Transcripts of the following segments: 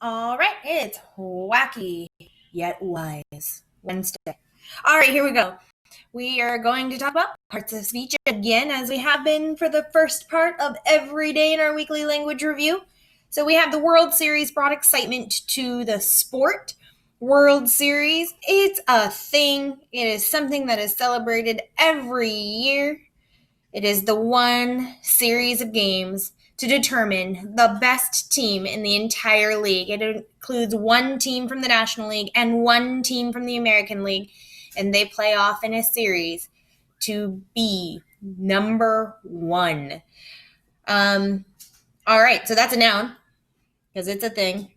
All right, it's wacky yet wise Wednesday. All right, here we go. We are going to talk about parts of speech again, as we have been for the first part of every day in our weekly language review. So we have the World Series brought excitement to the sport. World Series, it's a thing. It is something that is celebrated every year. It is the one series of games to determine the best team in the entire league. It includes one team from the National League and one team from the American League, and they play off in a series to be number one. All right, so that's a noun because it's a thing.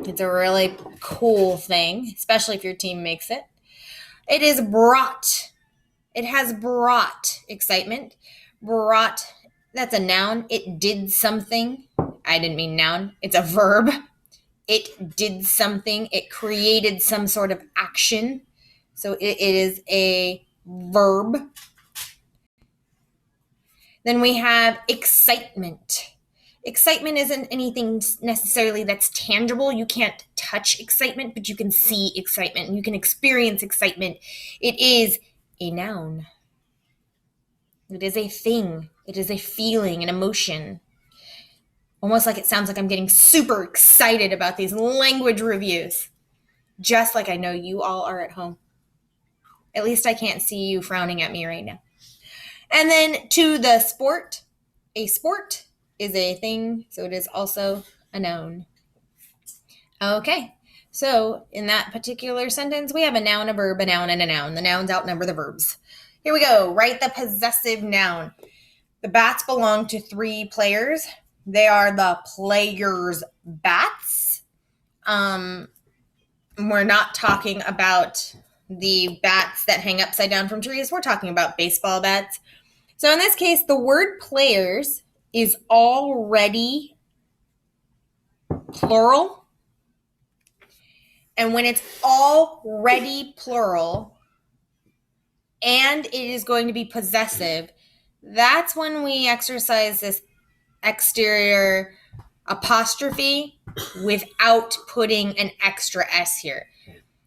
It's a really cool thing, especially if your team makes it. It is brought. It has brought excitement. Brought, that's a noun. It did something. I didn't mean noun. It's a verb. It did something. It created some sort of action. So it is a verb. Then we have excitement. Excitement isn't anything necessarily that's tangible. You can't touch excitement, but you can see excitement and you can experience excitement. It is a noun. It is a thing. It is a feeling, an emotion. Almost like it sounds like I'm getting super excited about these language reviews. Just like I know you all are at home. At least I can't see you frowning at me right now. And then to the sport. A sport is a thing, so it is also a noun. Okay, so in that particular sentence, we have a noun, a verb, a noun, and a noun. The nouns outnumber the verbs. Here we go. Write the possessive noun. The bats belong to 3 players. They are the players' bats. We're not talking about the bats that hang upside down from trees. We're talking about baseball bats. So in this case, the word players is already plural. And when it's already plural and it is going to be possessive, that's when we exercise this exterior apostrophe without putting an extra S here.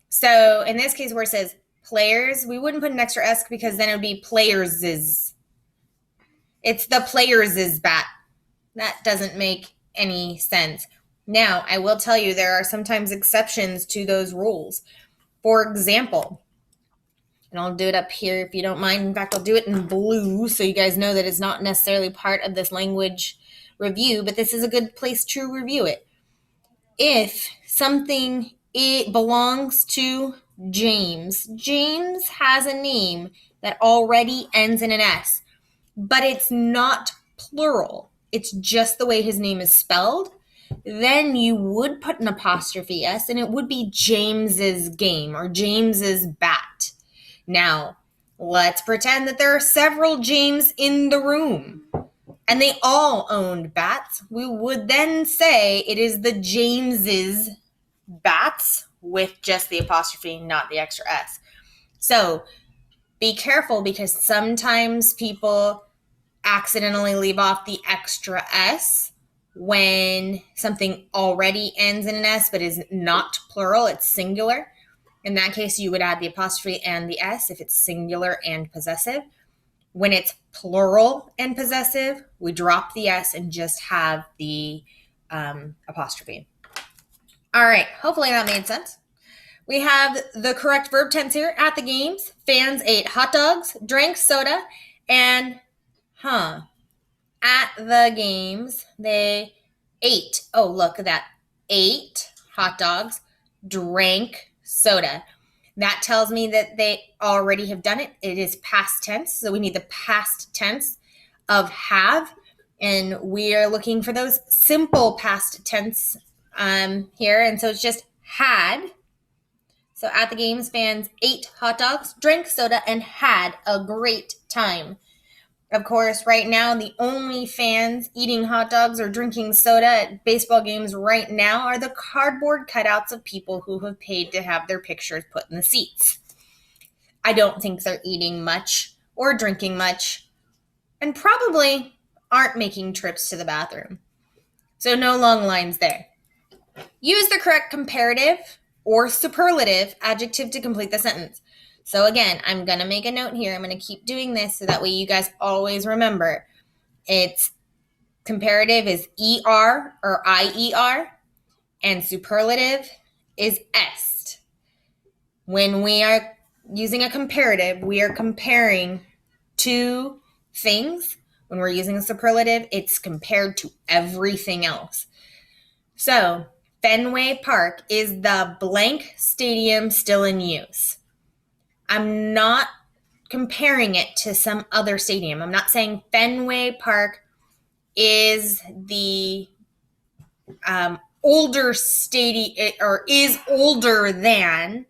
So in this case where it says players, we wouldn't put an extra S because then it would be players'. It's the players' bat. That doesn't make any sense. Now, I will tell you there are sometimes exceptions to those rules. For example, and I'll do it up here if you don't mind. In fact, I'll do it in blue so you guys know that it's not necessarily part of this language review, but this is a good place to review it. If something it belongs to James, James has a name that already ends in an S, but it's not plural. It's just the way his name is spelled. Then you would put an apostrophe S and it would be James's game or James's bat. Now, let's pretend that there are several James in the room and they all owned bats. We would then say it is the James's bats with just the apostrophe, not the extra S. So be careful because sometimes people accidentally leave off the extra S when something already ends in an S but is not plural, it's singular. In that case, you would add the apostrophe and the S if it's singular and possessive. When it's plural and possessive, we drop the S and just have the apostrophe. All right, hopefully that made sense. We have the correct verb tense here. At the games, fans ate hot dogs, drank soda, and at the games, they ate. Oh, look at that. Ate hot dogs, drank soda. That tells me that they already have done it. It is past tense, so we need the past tense of have, and we are looking for those simple past tense here, and so it's just had. So at the games, fans ate hot dogs, drank soda, and had a great time. Of course, right now, the only fans eating hot dogs or drinking soda at baseball games right now are the cardboard cutouts of people who have paid to have their pictures put in the seats. I don't think they're eating much or drinking much and probably aren't making trips to the bathroom. So no long lines there. Use the correct comparative or superlative adjective to complete the sentence. So again, I'm going to make a note here. I'm going to keep doing this so that way you guys always remember. It's comparative is ER or IER, and superlative is est. When we are using a comparative, we are comparing two things. When we're using a superlative, it's compared to everything else. So, Fenway Park is the blank stadium still in use. I'm not comparing it to some other stadium. I'm not saying Fenway Park is the older stadium or is older than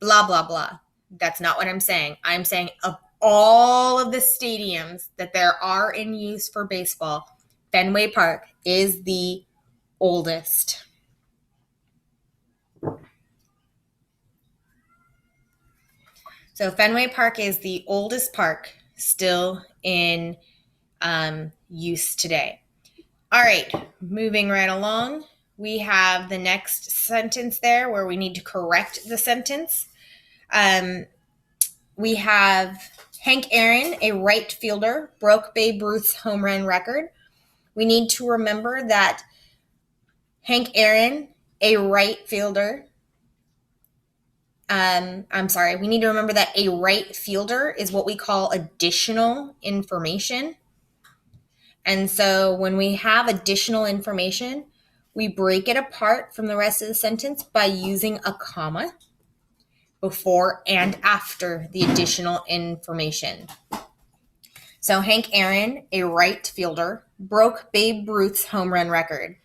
blah, blah, blah. That's not what I'm saying. I'm saying of all of the stadiums that there are in use for baseball, Fenway Park is the oldest. So Fenway Park is the oldest park still in use today. All right, moving right along. We have the next sentence there where we need to correct the sentence. We have Hank Aaron, a right fielder, broke Babe Ruth's home run record. We need to remember that Hank Aaron, a right fielder, we need to remember that a right fielder is what we call additional information. And so when we have additional information, we break it apart from the rest of the sentence by using a comma before and after the additional information. So Hank Aaron, a right fielder, broke Babe Ruth's home run record.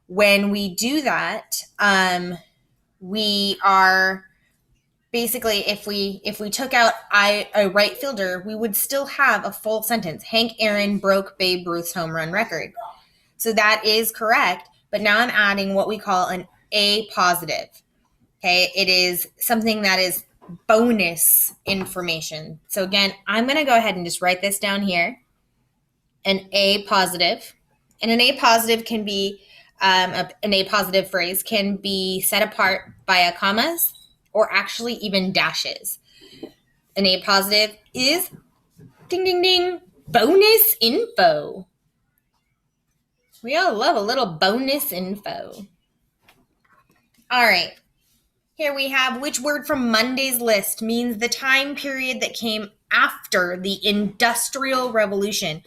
When we do that, we are basically, if we took out a right fielder, we would still have a full sentence. Hank Aaron broke Babe Ruth's home run record. So that is correct, but now I'm adding what we call an A positive. Okay, it is something that is bonus information. So again, I'm going to go ahead and just write this down here. An A positive. And an A positive can be, an A positive phrase can be set apart via commas or actually even dashes. An A positive is, ding, ding, ding, bonus info. We all love a little bonus info. All right. Here we have which word from Monday's list means the time period that came after the Industrial Revolution.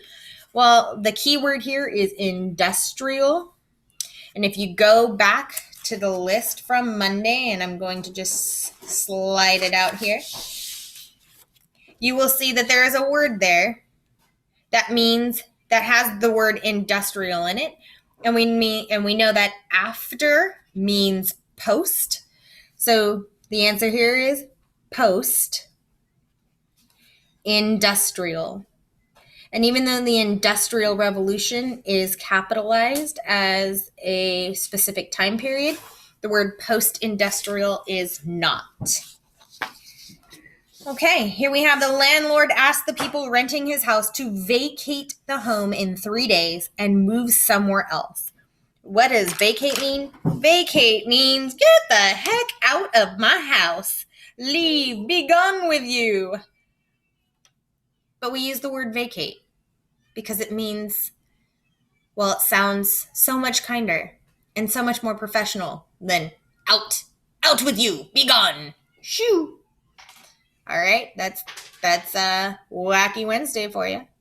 Well, the key word here is industrial. And if you go back to the list from Monday, and I'm going to just slide it out here, you will see that there is a word there that has the word industrial in it. And we know that after means post. So the answer here is post industrial. And even though the Industrial Revolution is capitalized as a specific time period, the word post-industrial is not. Okay, here we have the landlord asked the people renting his house to vacate the home in 3 days and move somewhere else. What does vacate mean? Vacate means get the heck out of my house. Leave, be gone with you. But we use the word vacate because it means, well, it sounds so much kinder and so much more professional than out with you, be gone, shoo. All right, that's Wacky Wednesday for you.